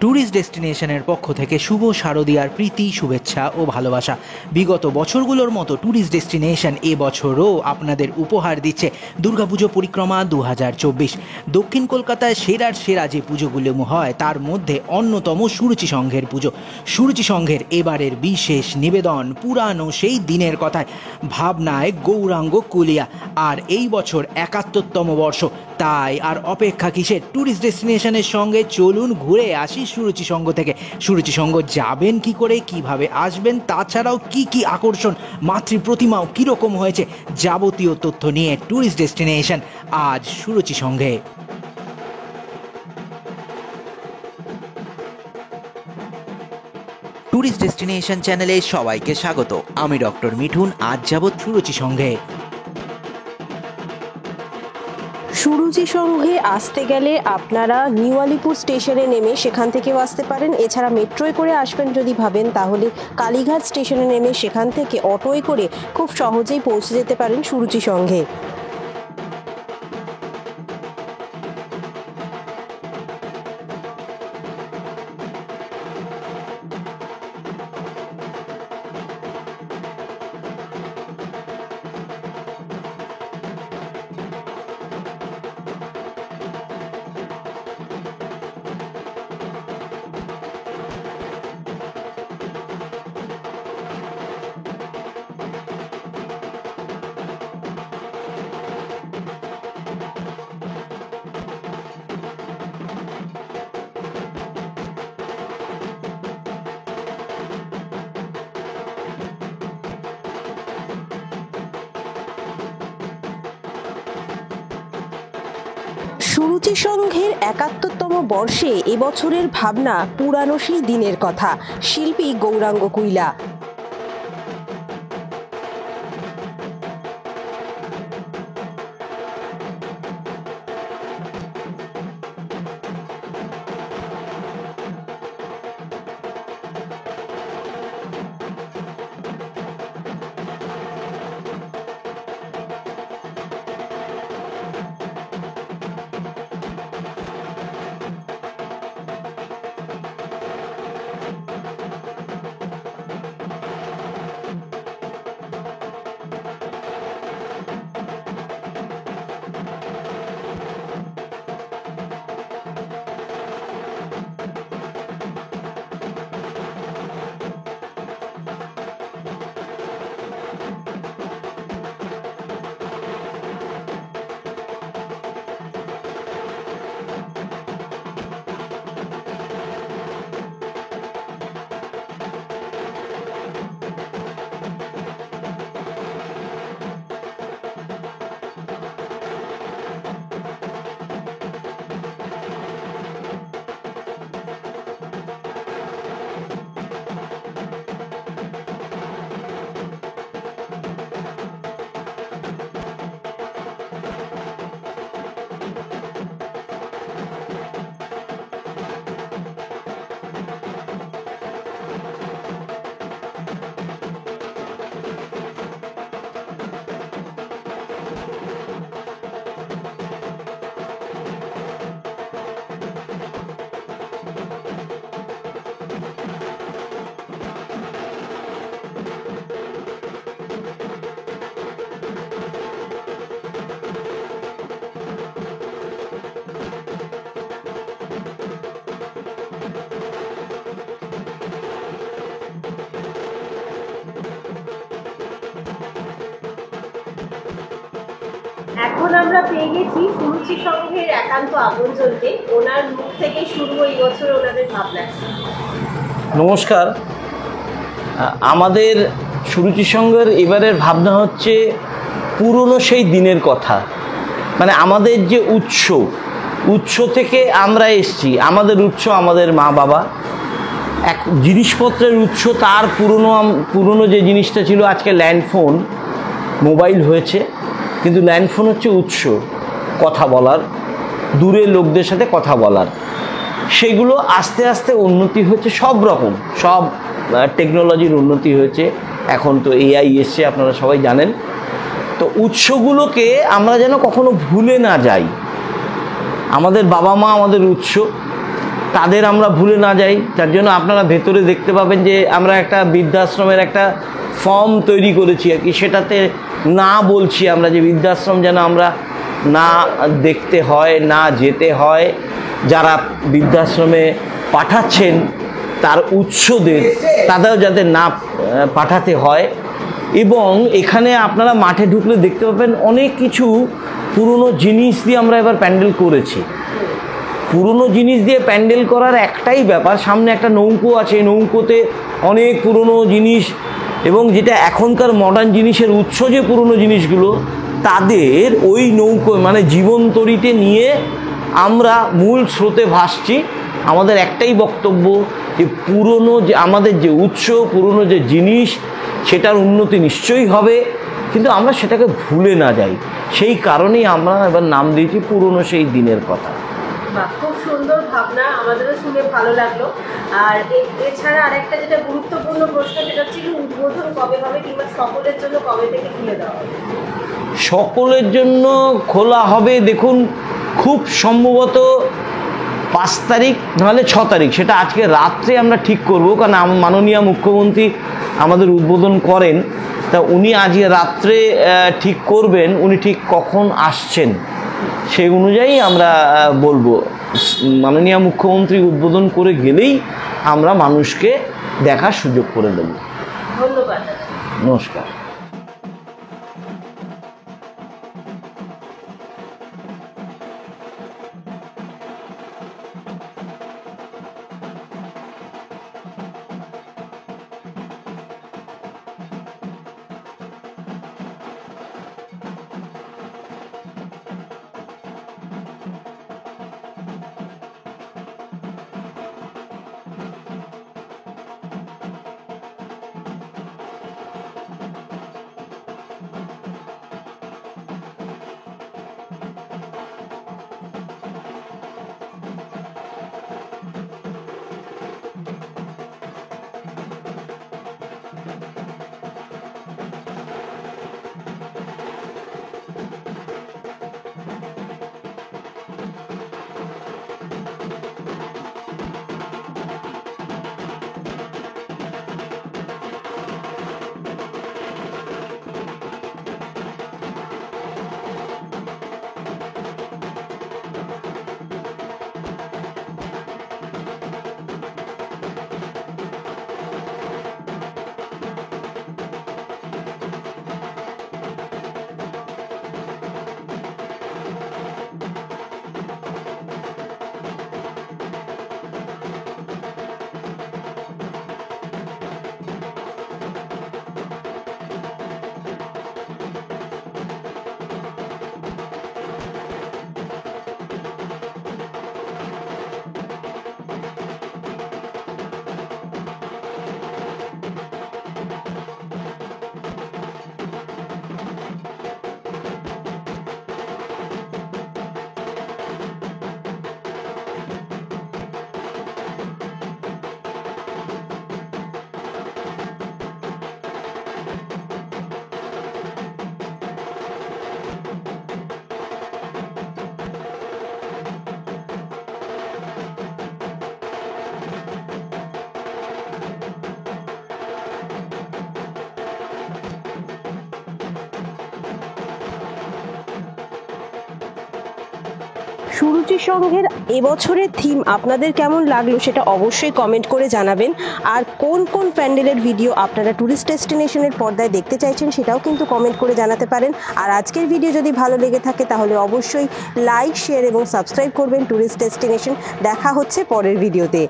Tourist ডেস্টিনেশনের পক্ষ থেকে শুভ শারদীয়ার প্রীতি, শুভেচ্ছা ও ভালোবাসা। বিগত বছরগুলোর মতো ট্যুরিস্ট ডেস্টিনেশন এবছরও আপনাদের উপহার দিচ্ছে দুর্গাপুজো পরিক্রমা 2024। দক্ষিণ কলকাতায় সেরার সেরা যে পুজোগুলো হয় তার মধ্যে অন্যতম সুরুচি সংঘের পুজো। সুরুচি সংঘের এবারের বিশেষ নিবেদন পুরানো সেই দিনের কথায়, ভাবনায় গৌরাঙ্গ কুলিয়া। আর এই বছর 71তম বর্ষ, তাই আর অপেক্ষা কিসের? ট্যুরিস্ট ডেস্টিনেশনের সঙ্গে চলুন ঘুরে আসি সুরুচি সংঘ থেকে। সুরুচি সংঘ যাবেন কি করে, কিভাবে আসবেন, তাছাড়াও কি কি আকর্ষণ, মাতৃ প্রতিমাও কীরকম হয়েছে, যাবতীয় তথ্য নিয়ে ট্যুরিস্ট ডেস্টিনেশন আজ সুরুচি সংঘে। ট্যুরিস্ট ডেস্টিনেশন চ্যানেলে সবাইকে স্বাগত। আমি ডক্টর মিঠুন। আজ যাবৎ সুরুচি সংঘে। সুরুচি সংঘে আসতে গেলে আপনারা নিউ আলিপুর স্টেশনে নেমে সেখান থেকেও আসতে পারেন। এছাড়া মেট্রোয় করে আসবেন যদি ভাবেন, তাহলে কালীঘাট স্টেশনে নেমে সেখান থেকে অটোয় করে খুব সহজেই পৌঁছে যেতে পারেন সুরুচি সংঘে। সুরুচি সংঘের 71তম বর্ষে এবছরের ভাবনা পুরানো সেই দিনের কথা। শিল্পী গৌরাঙ্গ কুইলা। এখন আমরা পেয়ে গেছি সুরুচি সংঘের একান্ত আপনজনকে। ওনার মুখ থেকে শুরু এই বছর ওনাদের ভাবনা। নমস্কার। আমাদের সুরুচি সংঘের এবারের ভাবনা হচ্ছে পুরনো সেই দিনের কথা। মানে আমাদের যে উৎস থেকে আমরা এসছি, আমাদের উৎস আমাদের মা বাবা। এক জিনিসপত্রের উৎস তার পুরনো যে জিনিসটা ছিল, আজকে ল্যান্ডফোন মোবাইল হয়েছে, কিন্তু ল্যান্ডফোন হচ্ছে উৎস কথা বলার, দূরের লোকদের সাথে কথা বলার। সেগুলো আস্তে আস্তে উন্নতি হয়েছে, সব রকম সব টেকনোলজির উন্নতি হয়েছে। এখন তো এআই এসছে, আপনারা সবাই জানেন। তো উৎসগুলোকে আমরা যেন কখনো ভুলে না যাই। আমাদের বাবা মা আমাদের উৎস, তাদের আমরা ভুলে না যাই। তার জন্য আপনারা ভেতরে দেখতে পাবেন যে আমরা একটা বৃদ্ধাশ্রমের একটা ফর্ম তৈরি করেছি আর কি, সেটাতে না বলছি আমরা যে বৃদ্ধাশ্রম যেন আমরা না দেখতে হয়, না যেতে হয়, যারা বৃদ্ধাশ্রমে পাঠাচ্ছেন তার উৎসদের তাদেরও যাতে না পাঠাতে হয়। এবং এখানে আপনারা মাঠে ঢুকলে দেখতে পাবেন অনেক কিছু পুরনো জিনিস দিয়ে আমরা এবার প্যান্ডেল করেছি। পুরনো জিনিস দিয়ে প্যান্ডেল করার একটাই ব্যাপার, সামনে একটা নৌকো আছে, নৌকোতে অনেক পুরনো জিনিস, এবং যেটা এখনকার মডার্ন জিনিসের উৎস যে পুরনো জিনিসগুলো তাদের ওই নৌকো মানে জীবনতরীতে নিয়ে আমরা মূল স্রোতে ভাসছি। আমাদের একটাই বক্তব্য যে পুরনো যে আমাদের যে উৎস, পুরনো যে জিনিস, সেটার উন্নতি নিশ্চয়ই হবে, কিন্তু আমরা সেটাকে ভুলে না যাই। সেই কারণেই আমরা এবার নাম দিয়েছি পুরনো সেই দিনের কথা। খুব সুন্দর ভাবনা, আমাদেরও শুনে ভালো লাগলো। আর এছাড়া আরেকটা যেটা গুরুত্বপূর্ণ প্রশ্ন, সেটা ছিল উদ্বোধন কবে হবে কিংবা সকলের জন্য কবে থেকে খুলে দেওয়া হবে? সকলের জন্য খোলা হবে দেখুন খুব সম্ভবত 5 তারিখ নাহলে 6 তারিখ, সেটা আজকে রাত্রে আমরা ঠিক করব, কারণ মাননীয় মুখ্যমন্ত্রী আমাদের উদ্বোধন করেন, তা উনি আজকে রাত্রে ঠিক করবেন উনি ঠিক কখন আসছেন, সেই অনুযায়ী আমরা বলবো। মাননীয় মুখ্যমন্ত্রী উদ্বোধন করে গেলেই আমরা মানুষকে দেখার সুযোগ করে দেব। ধন্যবাদ। নমস্কার। সুরুচি সংঘের এবছরের থিম আপনাদের কেমন লাগলো সেটা অবশ্যই কমেন্ট করে জানাবেন। আর কোন কোন প্যান্ডেলের ভিডিও আপনারা ট্যুরিস্ট ডেস্টিনেশনের পর্দায় দেখতে চাইছেন সেটাও কিন্তু কমেন্ট করে জানাতে পারেন। আর আজকের ভিডিও যদি ভালো লেগে থাকে তাহলে অবশ্যই লাইক, শেয়ার এবং সাবস্ক্রাইব করবেন ট্যুরিস্ট ডেস্টিনেশন। দেখা হচ্ছে পরের ভিডিওতে।